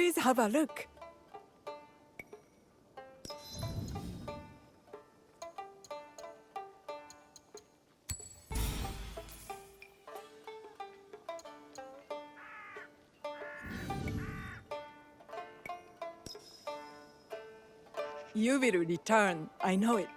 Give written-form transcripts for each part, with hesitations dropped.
Please have a look. You will return, I know it.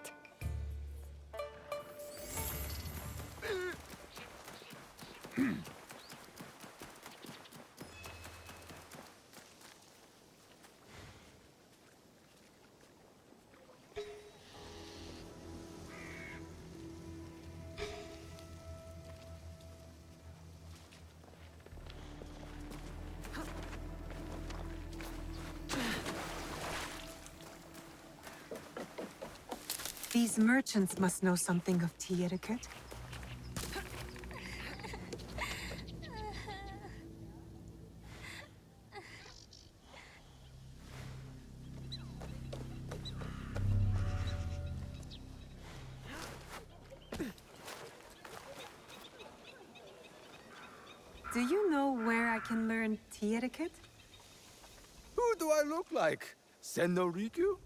These merchants must know something of tea etiquette. Do you know where I can learn tea etiquette? Who do I look like? Senno Rikyu?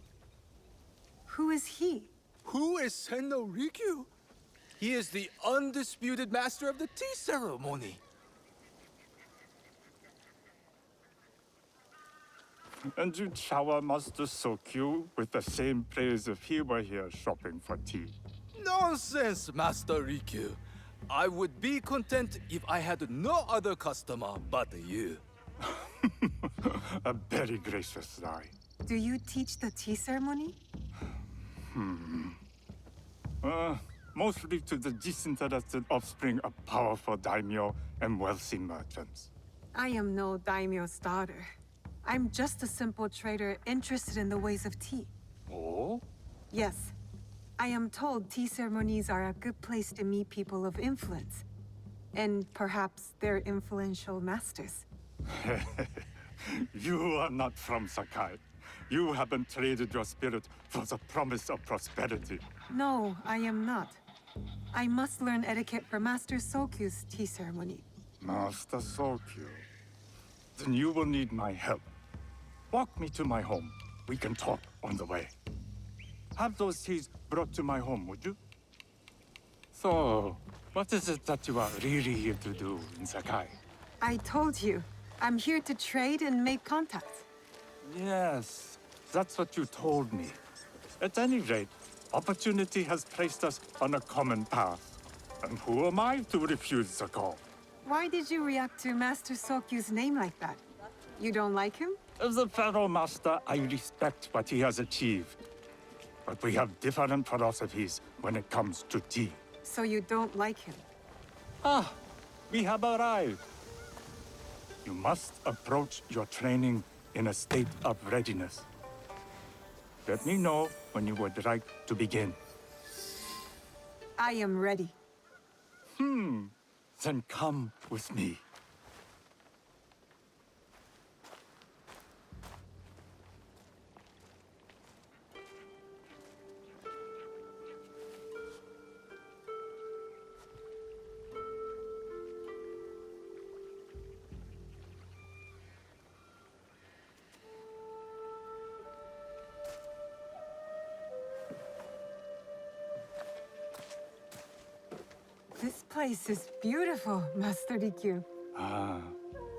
Who is he? Who is Senno Rikyu? He is the undisputed master of the tea ceremony. And you shower Master Sokyu with the same praise if he were here shopping for tea. Nonsense, Master Rikyu. I would be content if I had no other customer but you. A very gracious lie. Do you teach the tea ceremony? Mostly to the disinterested offspring of powerful daimyo and wealthy merchants. I am no daimyo's daughter. I'm just a simple trader interested in the ways of tea. Oh? Yes. I am told tea ceremonies are a good place to meet people of influence. And perhaps their influential masters. You are not from Sakai. You haven't traded your spirit for the promise of prosperity. No, I am not. I must learn etiquette for Master Sokyu's tea ceremony. Master Sokyu. Then you will need my help. Walk me to my home. We can talk on the way. Have those teas brought to my home, would you? So, what is it that you are really here to do in Sakai? I told you, I'm here to trade and make contacts. Yes, that's what you told me. At any rate, opportunity has placed us on a common path. And who am I to refuse the call? Why did you react to Master Sokyu's name like that? You don't like him? As a Pharaoh Master, I respect what he has achieved. But we have different philosophies when it comes to tea. So you don't like him? Ah, we have arrived. You must approach your training in a state of readiness. Let me know when you would like to begin. I am ready. Then come with me. This place is beautiful, Master Rikyu. Ah,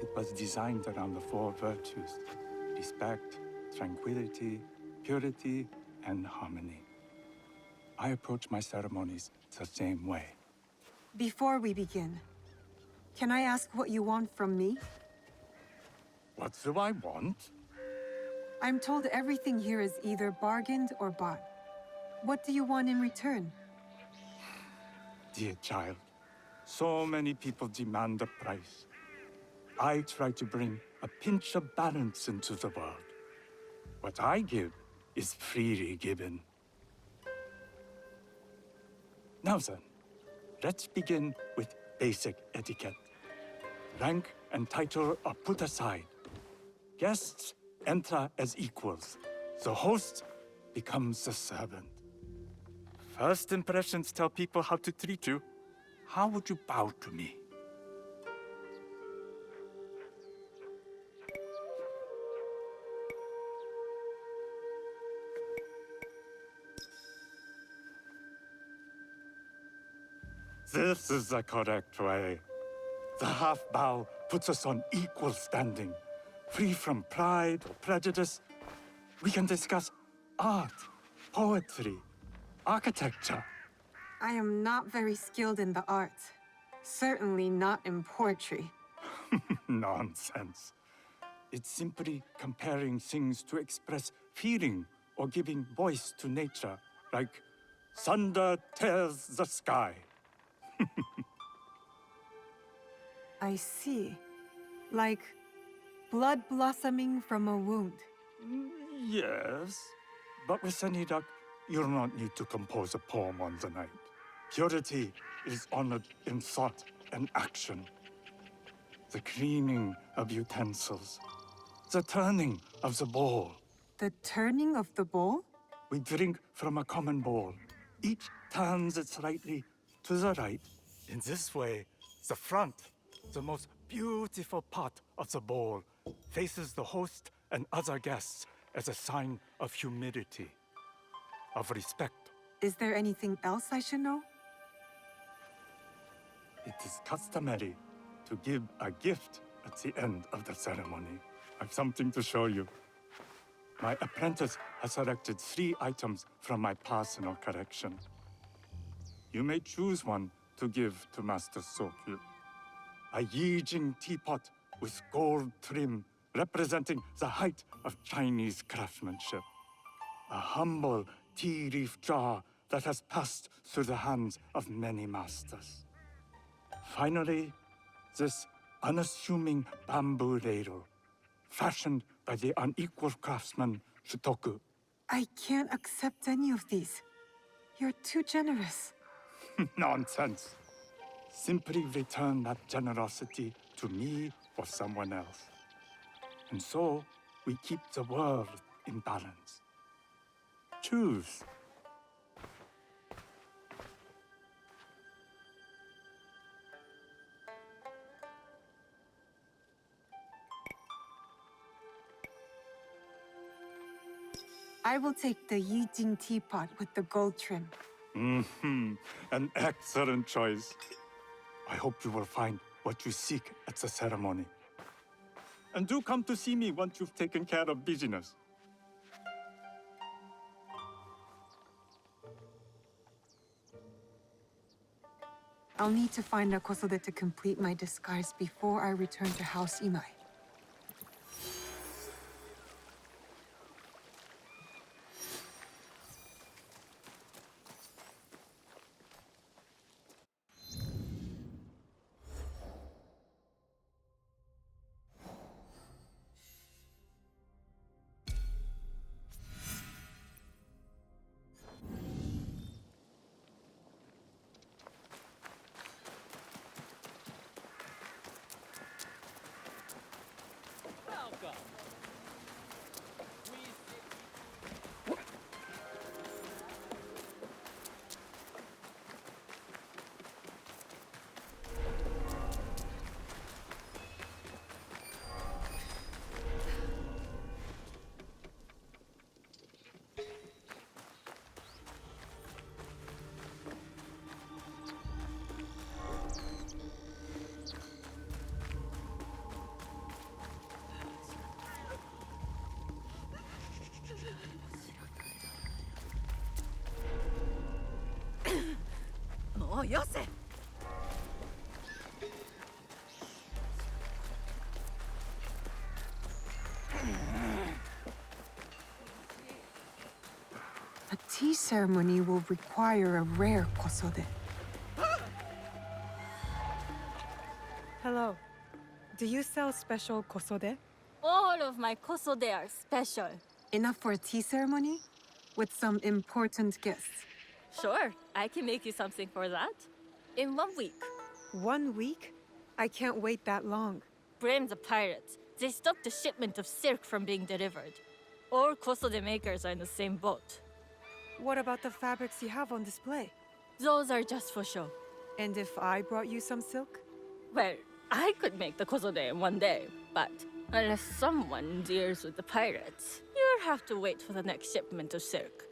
it was designed around the four virtues: respect, tranquility, purity, and harmony. I approach my ceremonies the same way. Before we begin, can I ask what you want from me? What do I want? I'm told everything here is either bargained or bought. What do you want in return? Dear child, so many people demand a price. I try to bring a pinch of balance into the world. What I give is freely given. Now then, let's begin with basic etiquette. Rank and title are put aside. Guests enter as equals. The host becomes the servant. First impressions tell people how to treat you. How would you bow to me? This is the correct way. The half bow puts us on equal standing, free from pride or prejudice. We can discuss art, poetry, architecture. I am not very skilled in the arts. Certainly not in poetry. Nonsense. It's simply comparing things to express feeling or giving voice to nature, like thunder tears the sky. I see. Like blood blossoming from a wound. Yes, but with Senidak, you'll not need to compose a poem on the night. Purity is honored in thought and action. The cleaning of utensils, the turning of the bowl. The turning of the bowl? We drink from a common bowl. Each turns it slightly to the right. In this way, the front, the most beautiful part of the bowl, faces the host and other guests as a sign of humility, of respect. Is there anything else I should know? It is customary to give a gift at the end of the ceremony. I've something to show you. My apprentice has selected 3 items from my personal collection. You may choose one to give to Master Sokyu. A Yijing teapot with gold trim representing the height of Chinese craftsmanship. A humble tea leaf jar that has passed through the hands of many masters. Finally, this unassuming bamboo ladle, fashioned by the unequal craftsman Shutoku. I can't accept any of these. You're too generous. Nonsense. Simply return that generosity to me or someone else. And so, we keep the world in balance. Choose. I will take the Yijing teapot with the gold trim. An excellent choice. I hope you will find what you seek at the ceremony. And do come to see me once you've taken care of business. I'll need to find a kosode to complete my disguise before I return to House Imai. A tea ceremony will require a rare kosode. Hello. Do you sell special kosode? All of my kosode are special. Enough for a tea ceremony? With some important guests. Sure, I can make you something for that. In 1 week. 1 week? I can't wait that long. Blame the pirates. They stopped the shipment of silk from being delivered. All kosode makers are in the same boat. What about the fabrics you have on display? Those are just for show. And if I brought you some silk? Well, I could make the kosode in 1 day, but unless someone deals with the pirates, you'll have to wait for the next shipment of silk.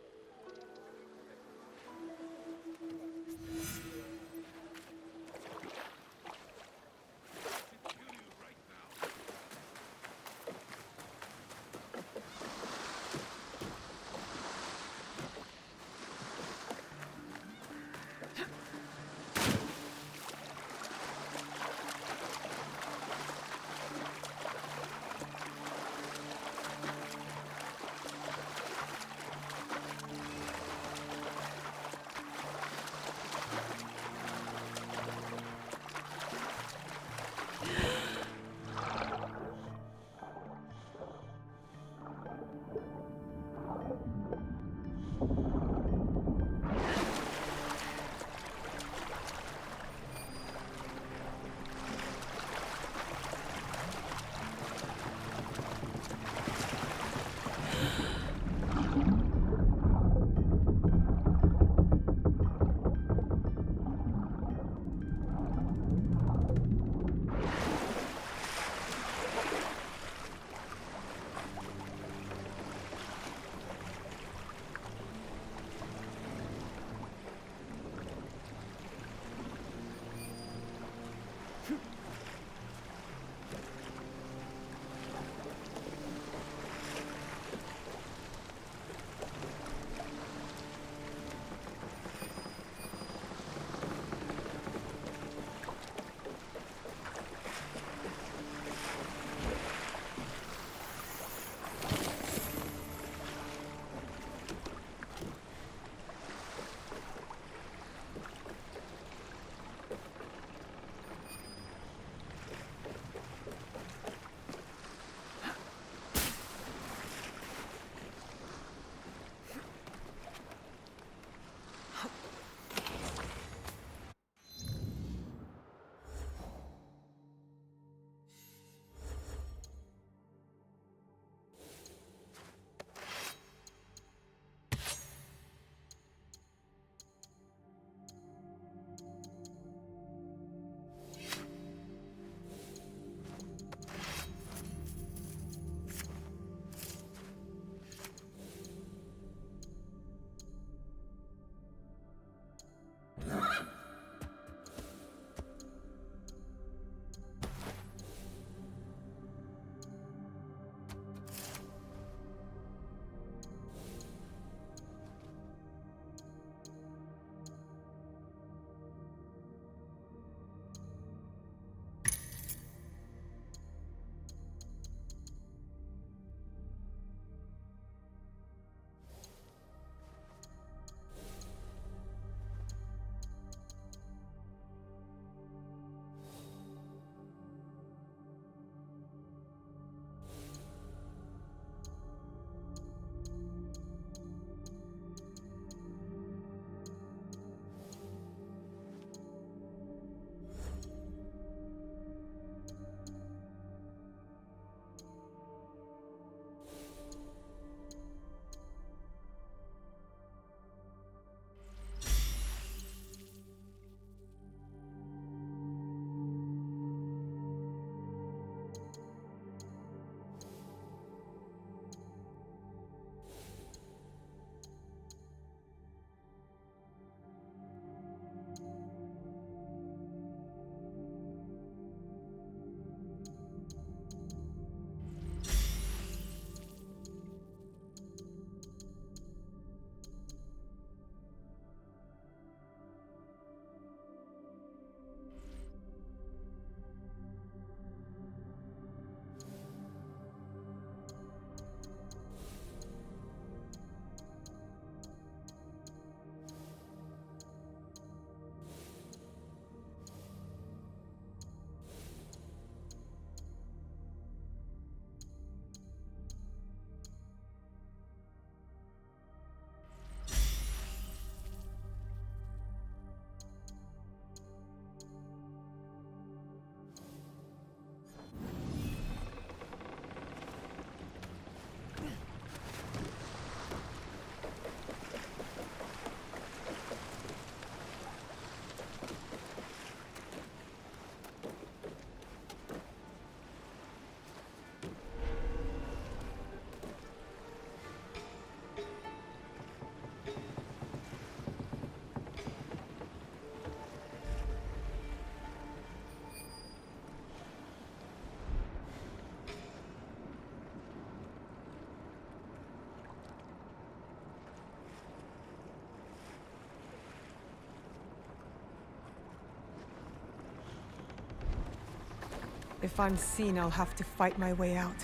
If I'm seen, I'll have to fight my way out.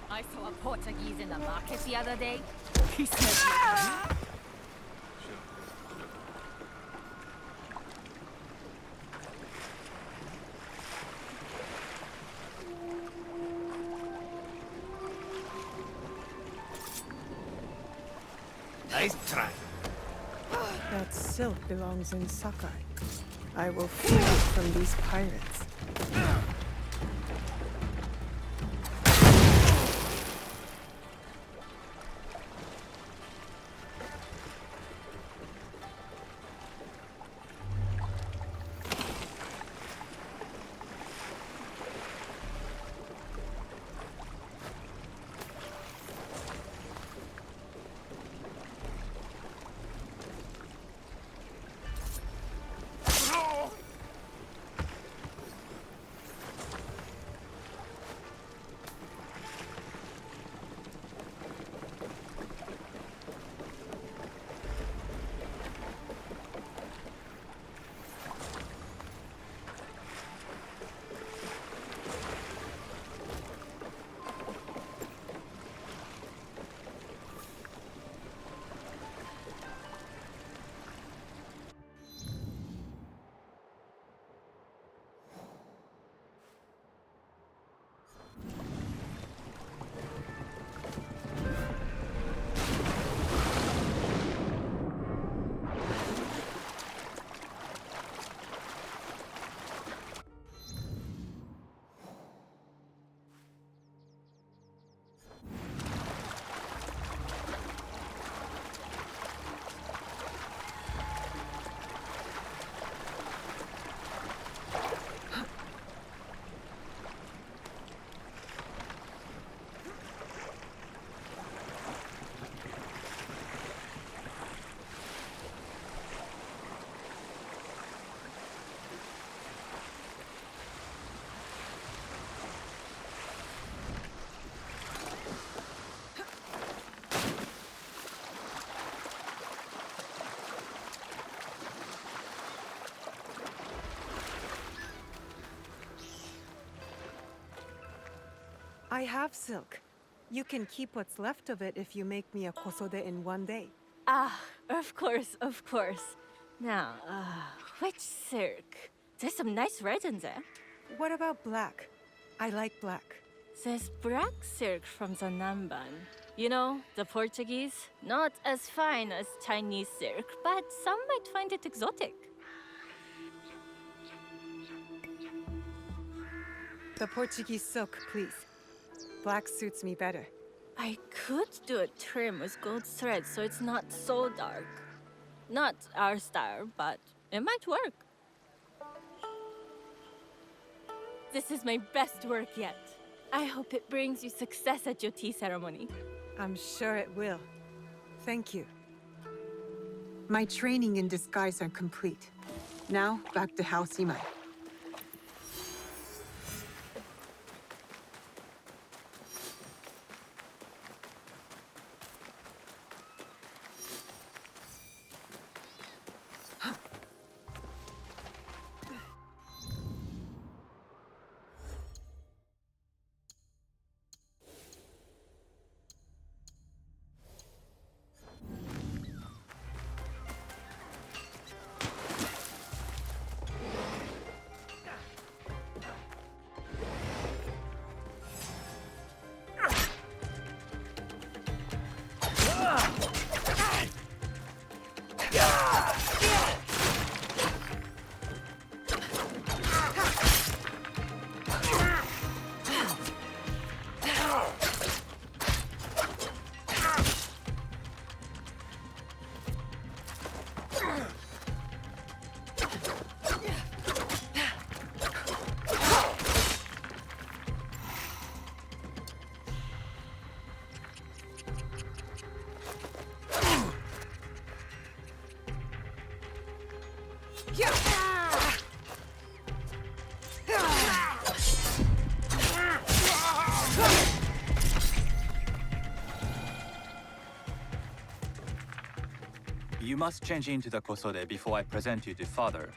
I saw a Portuguese in the market the other day. He said, Nice try. That silk belongs in Sakai. I will free it from these pirates. I have silk. You can keep what's left of it if you make me a kosode in one day. Ah, of course, of course. Now, which silk? There's some nice red in there. What about black? I like black. There's black silk from the Namban. You know, the Portuguese. Not as fine as Chinese silk, but some might find it exotic. The Portuguese silk, please. Black suits me better. I could do a trim with gold thread so it's not so dark. Not our style, but it might work. This is my best work yet. I hope it brings you success at your tea ceremony. I'm sure it will. Thank you. My training in disguise are complete. Now, back to House Imai. You must change into the kosode before I present you to father.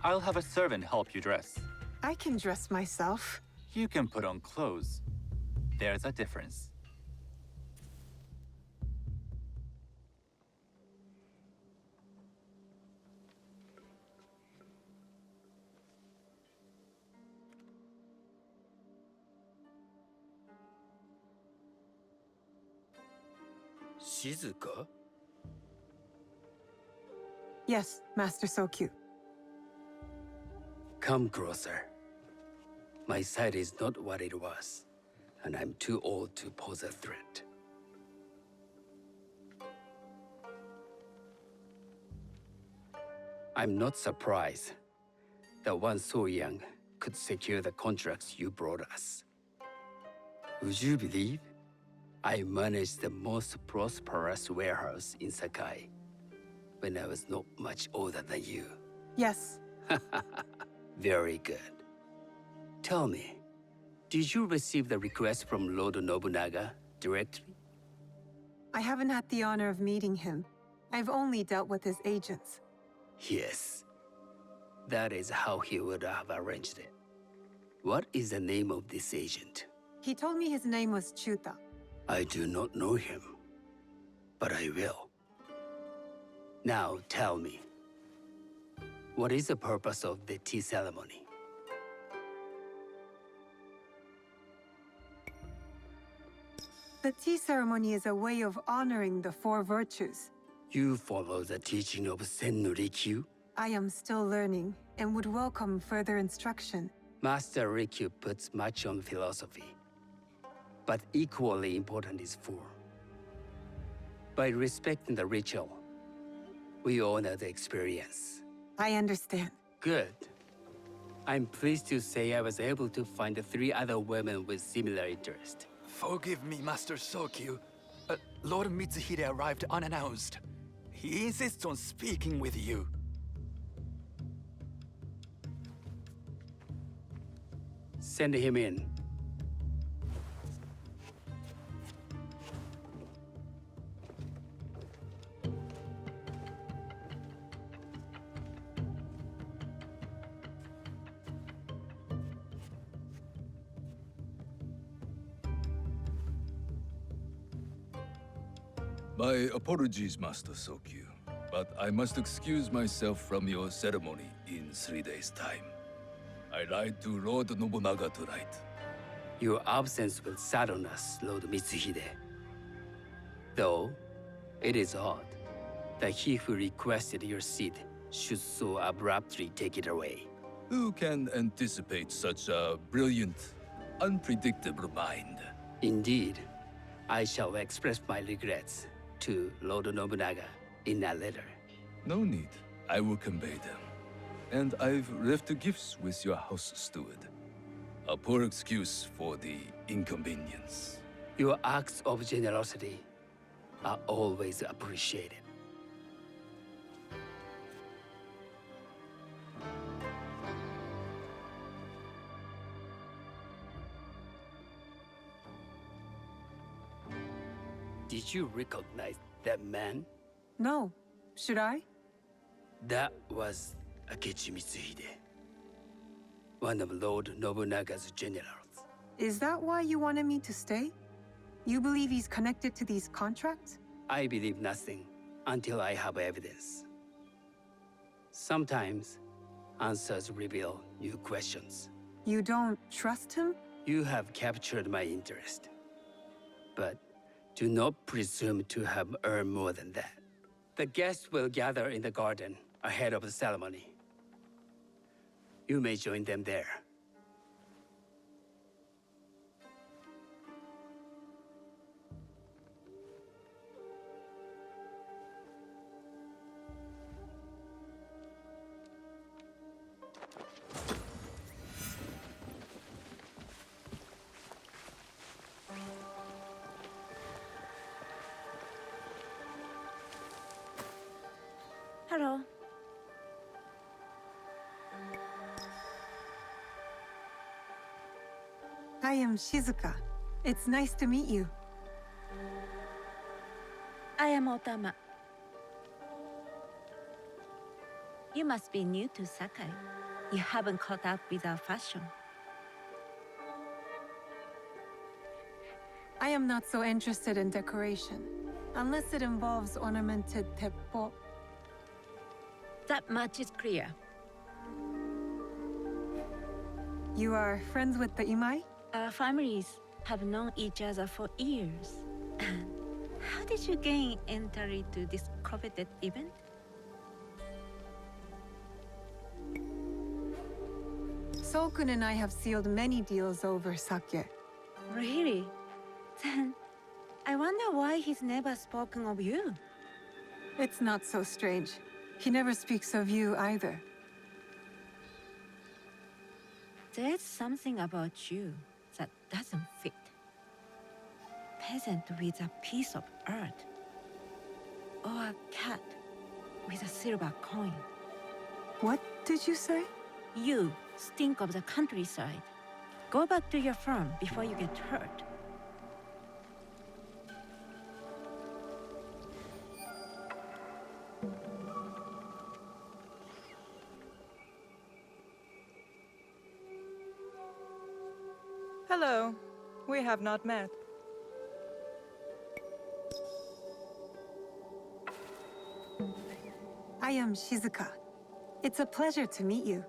I'll have a servant help you dress. I can dress myself. You can put on clothes. There's a difference. Shizuka? Yes, Master Sokyu. Come closer. My sight is not what it was, and I'm too old to pose a threat. I'm not surprised that one so young could secure the contracts you brought us. Would you believe I managed the most prosperous warehouse in Sakai when I was not much older than you? Yes. Very good. Tell me, did you receive the request from Lord Nobunaga directly? I haven't had the honor of meeting him. I've only dealt with his agents. Yes. That is how he would have arranged it. What is the name of this agent? He told me his name was Chuta. I do not know him, but I will. Now tell me, what is the purpose of the tea ceremony? The tea ceremony is a way of honoring the four virtues. You follow the teaching of Sennu Rikyu? I am still learning and would welcome further instruction. Master Rikyu puts much on philosophy, but equally important is form. By respecting the ritual, we honor the experience. I understand. Good. I'm pleased to say I was able to find 3 other women with similar interest. Forgive me, Master Sokyu. Lord Mitsuhide arrived unannounced. He insists on speaking with you. Send him in. My apologies, Master Sokyu, but I must excuse myself from your ceremony in 3 days' time. I lied to Lord Nobunaga tonight. Your absence will sadden us, Lord Mitsuhide. Though, it is odd that he who requested your seat should so abruptly take it away. Who can anticipate such a brilliant, unpredictable mind? Indeed, I shall express my regrets to Lord Nobunaga in a letter. No need. I will convey them. And I've left the gifts with your house steward. A poor excuse for the inconvenience. Your acts of generosity are always appreciated. Did you recognize that man? No. Should I? That was Akechi Mitsuhide, one of Lord Nobunaga's generals. Is that why you wanted me to stay? You believe he's connected to these contracts? I believe nothing until I have evidence. Sometimes, answers reveal new questions. You don't trust him? You have captured my interest. But do not presume to have earned more than that. The guests will gather in the garden ahead of the ceremony. You may join them there. Hello. I am Shizuka. It's nice to meet you. I am Otama. You must be new to Sakai. You haven't caught up with our fashion. I am not so interested in decoration, unless it involves ornamented teppo. That much is clear. You are friends with the Imai? Our families have known each other for years. How did you gain entry to this coveted event? Sokun and I have sealed many deals over sake. Really? Then I wonder why he's never spoken of you. It's not so strange. He never speaks of you either. There's something about you that doesn't fit. Peasant with a piece of earth. Or a cat with a silver coin. What did you say? You stink of the countryside. Go back to your farm before you get hurt. Hello. We have not met. I am Shizuka. It's a pleasure to meet you.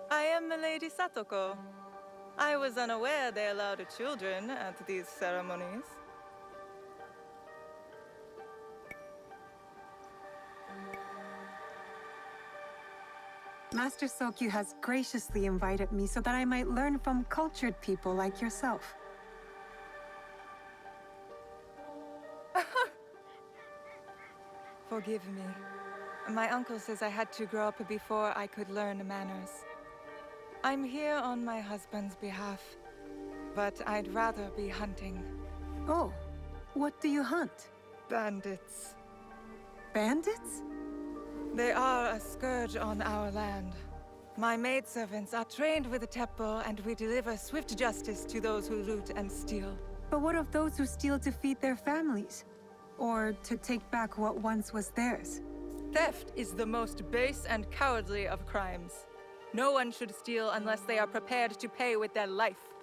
I am Milady Satoko. I was unaware they allowed children at these ceremonies. Master Sokyu has graciously invited me so that I might learn from cultured people like yourself. Forgive me. My uncle says I had to grow up before I could learn manners. I'm here on my husband's behalf, but I'd rather be hunting. Oh, what do you hunt? Bandits. Bandits? They are a scourge on our land. My maidservants are trained with the teppo, and we deliver swift justice to those who loot and steal. But what of those who steal to feed their families? Or to take back what once was theirs? Theft is the most base and cowardly of crimes. No one should steal unless they are prepared to pay with their life.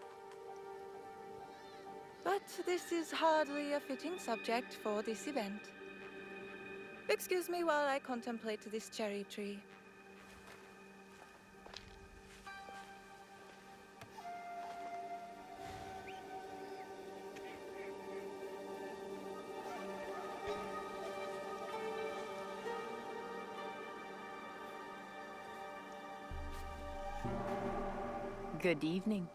But this is hardly a fitting subject for this event. Excuse me while I contemplate this cherry tree. Good evening.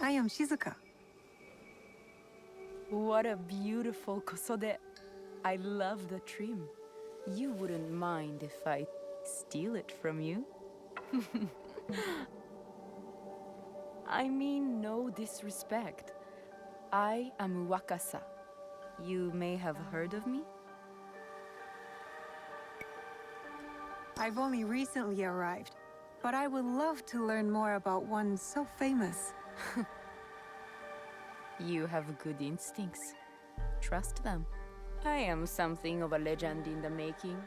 I am Shizuka. What a beautiful kosode. I love the trim. You wouldn't mind if I steal it from you? I mean no disrespect. I am Wakasa. You may have heard of me? I've only recently arrived, but I would love to learn more about one so famous. You have good instincts. Trust them. I am something of a legend in the making.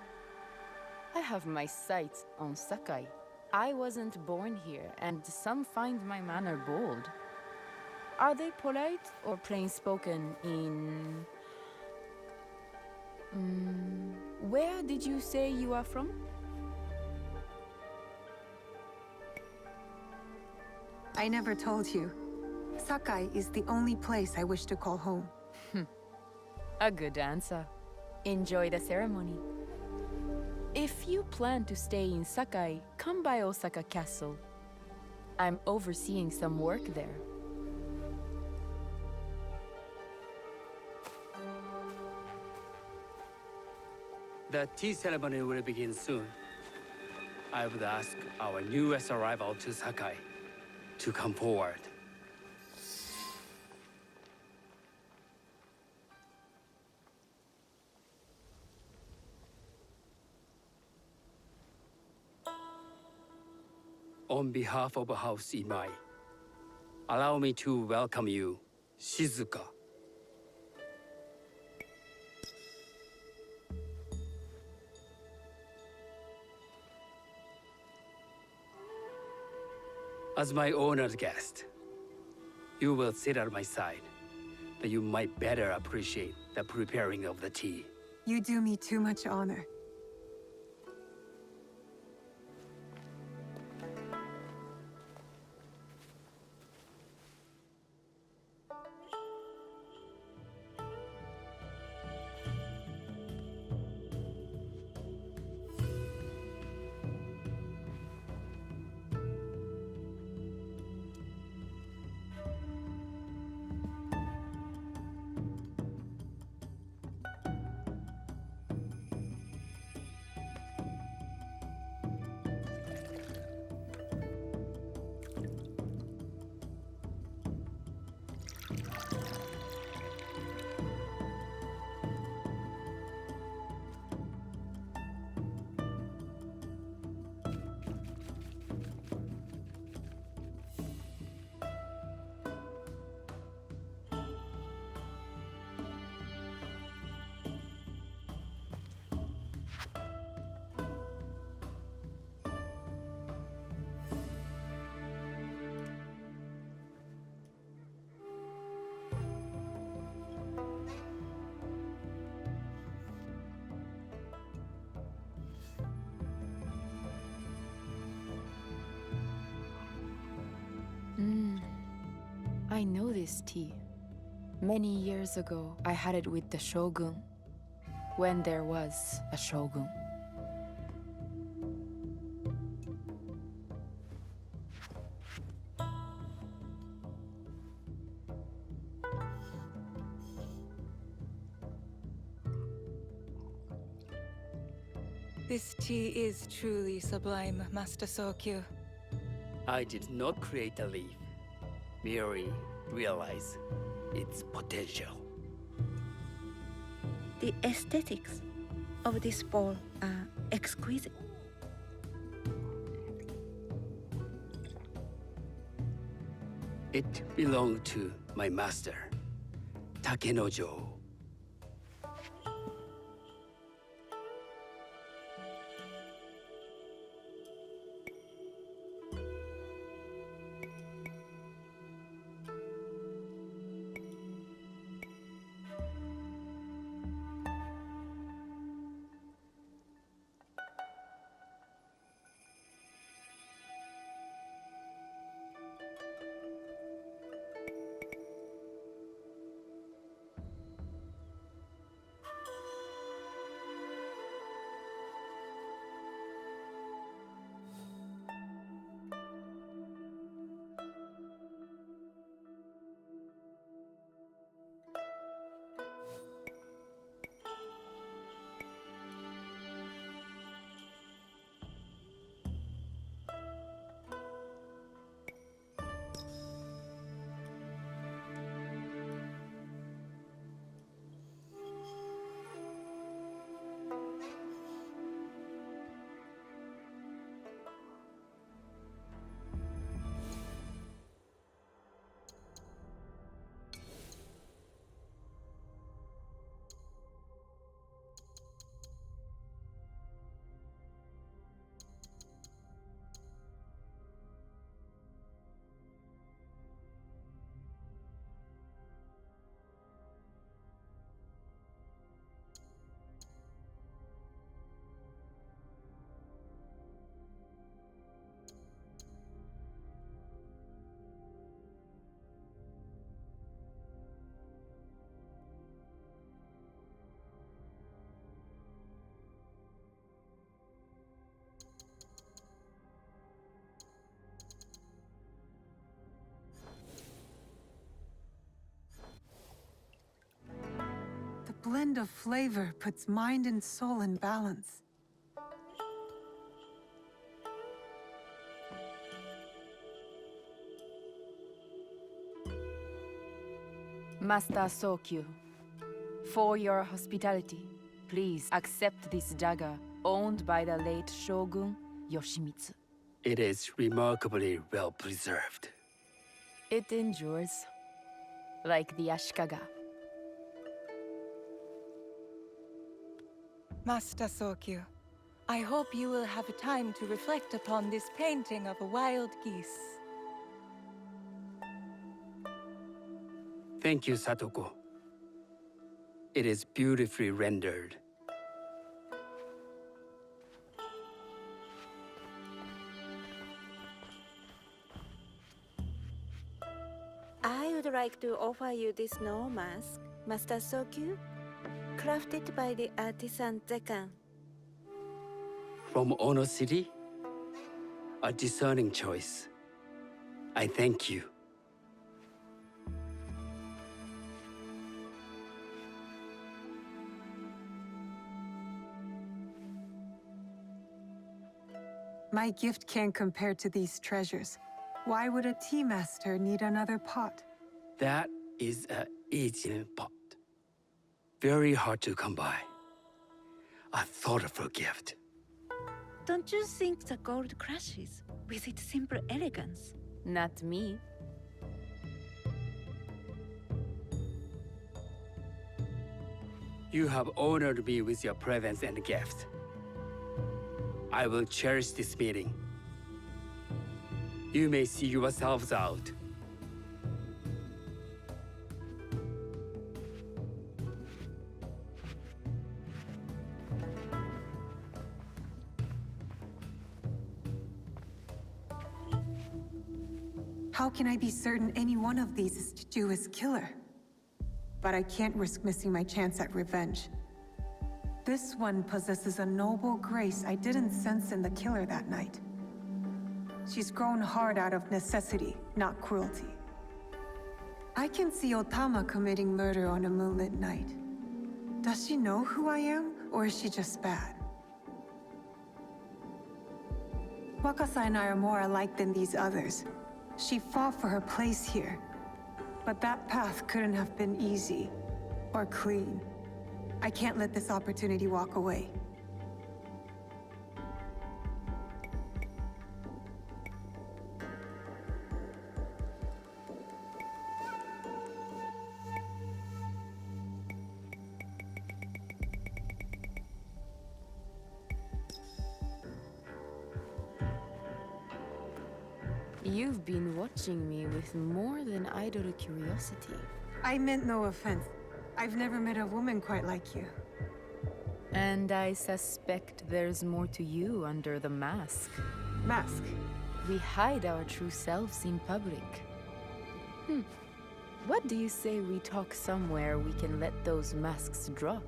I have my sights on Sakai. I wasn't born here, and some find my manner bold. Are they polite or plain-spoken in... where did you say you are from? I never told you. Sakai is the only place I wish to call home. A good answer. Enjoy the ceremony. If you plan to stay in Sakai, come by Osaka Castle. I'm overseeing some work there. The tea ceremony will begin soon. I would ask our newest arrival to Sakai to come forward. On behalf of House Imai, allow me to welcome you, Shizuka. As my honored guest, you will sit at my side, but you might better appreciate the preparing of the tea. You do me too much honor. I know this tea. Many years ago, I had it with the shogun, when there was a shogun. This tea is truly sublime, Master Sokyu. I did not create a leaf, merely realize its potential. The aesthetics of this bowl are exquisite. It belonged to my master, Takenojo. The blend of flavor puts mind and soul in balance. Master Sokyu, for your hospitality, please accept this dagger owned by the late Shogun Yoshimitsu. It is remarkably well preserved. It endures, like the Ashikaga. Master Sokyu, I hope you will have time to reflect upon this painting of a wild geese. Thank you, Satoko. It is beautifully rendered. I would like to offer you this snow mask, Master Sokyu, crafted by the artisan Zekan. From Ono City? A discerning choice. I thank you. My gift can't compare to these treasures. Why would a tea master need another pot? That is a Eijin pot. Very hard to come by. A thoughtful gift. Don't you think the gold crashes with its simple elegance? Not me. You have honored me with your presence and gift. I will cherish this meeting. You may see yourselves out. How can I be certain any one of these is to do his killer? But I can't risk missing my chance at revenge. This one possesses a noble grace I didn't sense in the killer that night. She's grown hard out of necessity, not cruelty. I can see Otama committing murder on a moonlit night. Does she know who I am, or is she just bad? Wakasa and I are more alike than these others. She fought for her place here. But that path couldn't have been easy, or clean. I can't let this opportunity walk away. You've been watching me with more than idle curiosity. I meant no offense. I've never met a woman quite like you. And I suspect there's more to you under the mask. Mask? We hide our true selves in public. What do you say we talk somewhere we can let those masks drop?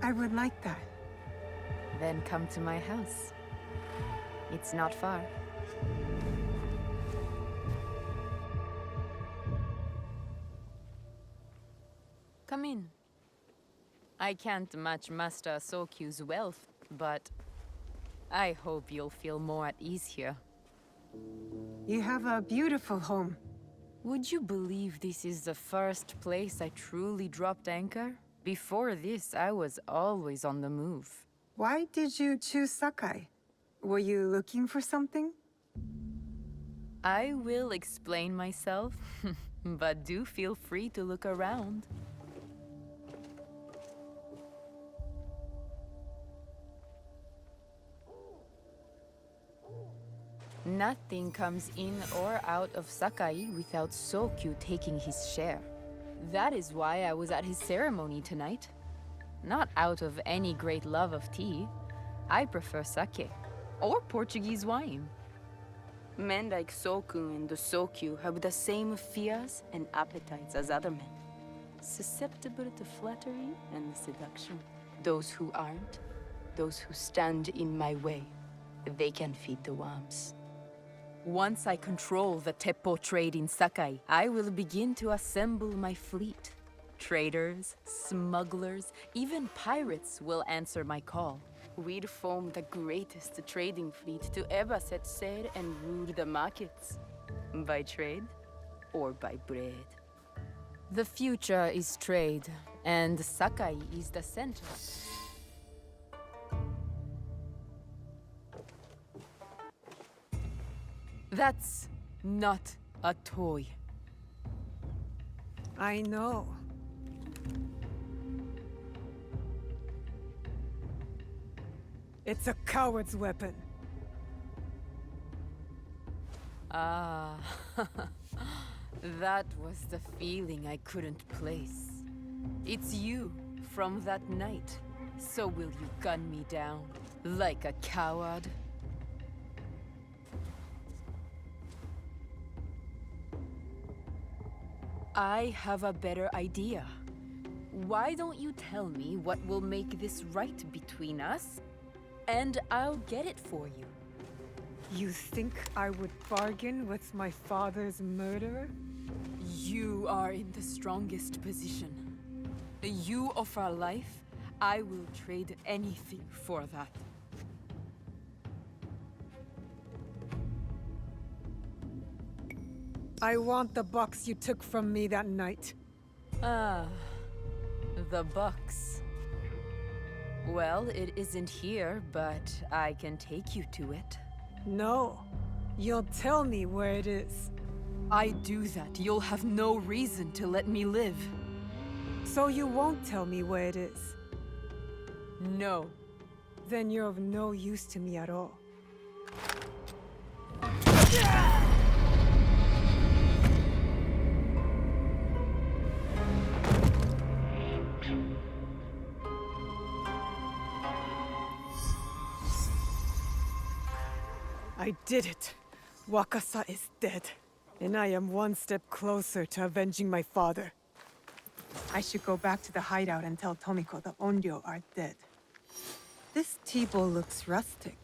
I would like that. Then come to my house. It's not far. Come in. I can't match Master Sokyu's wealth, but I hope you'll feel more at ease here. You have a beautiful home. Would you believe this is the first place I truly dropped anchor? Before this, I was always on the move. Why did you choose Sakai? Were you looking for something? I will explain myself, but do feel free to look around. Nothing comes in or out of Sakai without Sokyu taking his share. That is why I was at his ceremony tonight. Not out of any great love of tea. I prefer sake, or Portuguese wine. Men like Soku and the Sokyu have the same fears and appetites as other men. Susceptible to flattery and seduction. Those who aren't, those who stand in my way, they can feed the worms. Once I control the teppo trade in Sakai, I will begin to assemble my fleet. Traders, smugglers, even pirates will answer my call. We'd form the greatest trading fleet to ever set sail and rule the markets. By trade or by bread. The future is trade, and Sakai is the center. That's not a toy. I know. It's a coward's weapon. Ah, that was the feeling I couldn't place. It's you from that night. So will you gun me down like a coward? I have a better idea. Why don't you tell me what will make this right between us? And I'll get it for you. You think I would bargain with my father's murderer? You are in the strongest position. You offer life, I will trade anything for that. I want the box you took from me that night. Ah, the box. Well, it isn't here, but I can take you to it. No. You'll tell me where it is. I do that, you'll have no reason to let me live. So you won't tell me where it is? No. Then you're of no use to me at all. I did it. Wakasa is dead. And I am one step closer to avenging my father. I should go back to the hideout and tell Tomiko the Onryo are dead. This teppo looks rustic.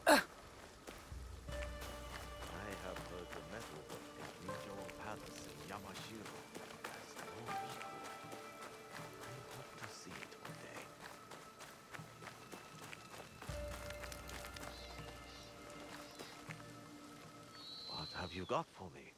I have heard the metal of the Ninja Palace in Yamashiro has no equal. I hope to see it one day. What have you got for me?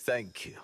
Thank you.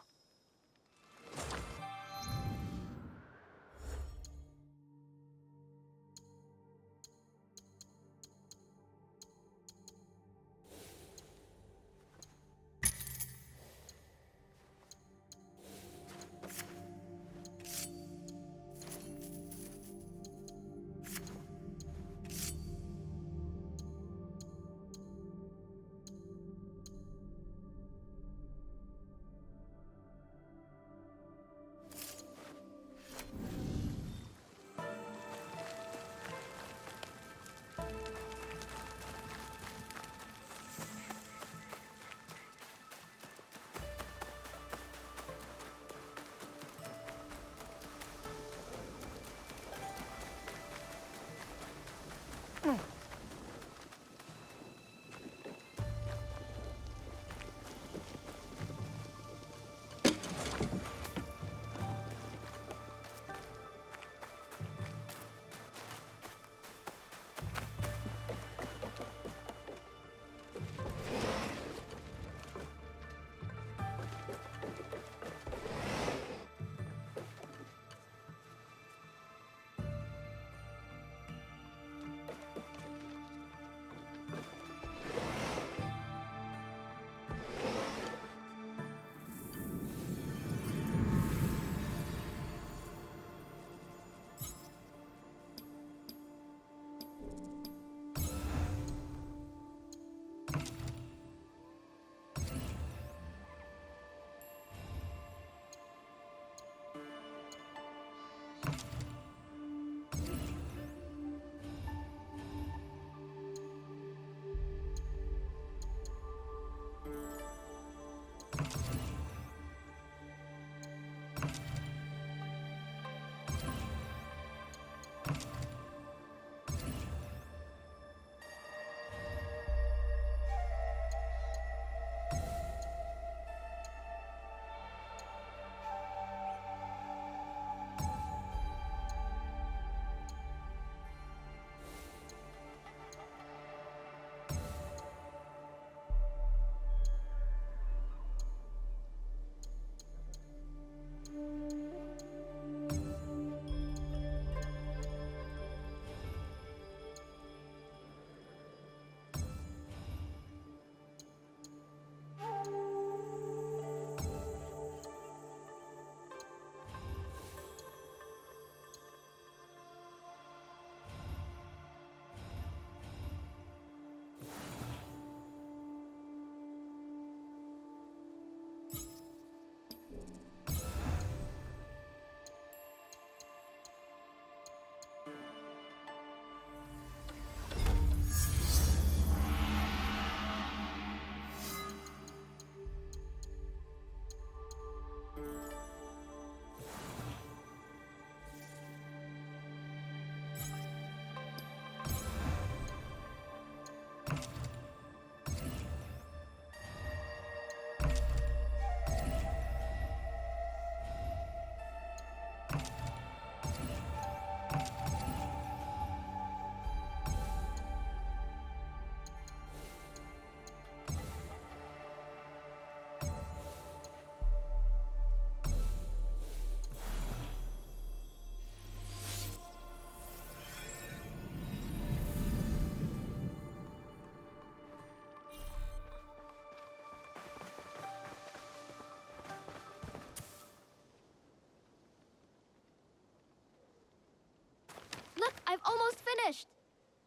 Look, I've almost finished!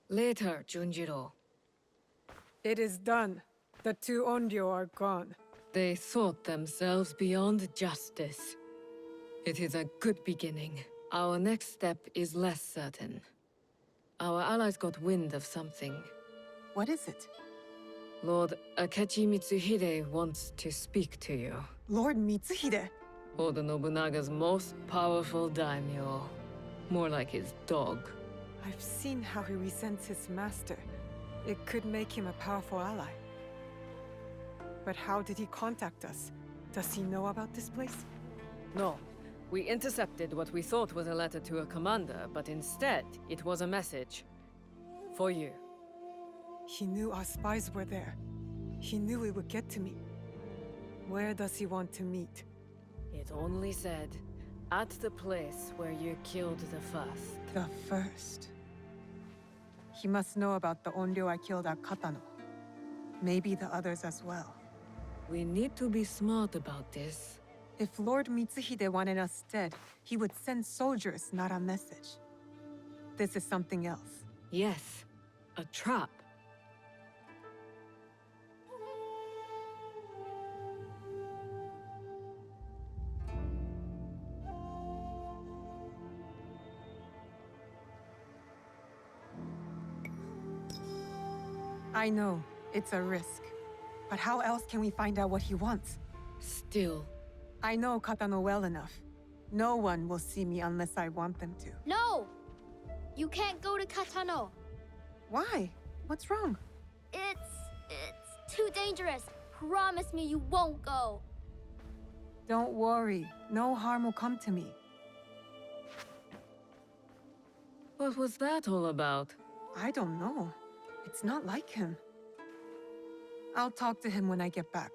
Later, Junjiro. It is done. The two Onryo are gone. They thought themselves beyond justice. It is a good beginning. Our next step is less certain. Our allies got wind of something. What is it? Lord Akechi Mitsuhide wants to speak to you. Lord Mitsuhide? Oda Nobunaga's most powerful daimyo. More like his dog. I've seen how he resents his master. It could make him a powerful ally. But how did he contact us? Does he know about this place? No. We intercepted what we thought was a letter to a commander, but instead, it was a message. For you. He knew our spies were there. He knew it would get to me. Where does he want to meet? It only said, at the place where you killed the first. The first. He must know about the Onryo I killed at Katano. Maybe the others as well. We need to be smart about this. If Lord Mitsuhide wanted us dead, he would send soldiers, not a message. This is something else. Yes, a trap. I know, it's a risk. But how else can we find out what he wants? Still, I know Katano well enough. No one will see me unless I want them to. No! You can't go to Katano. Why? What's wrong? It's too dangerous. Promise me you won't go. Don't worry. No harm will come to me. what was that all about? I don't know. It's not like him. I'll talk to him when I get back.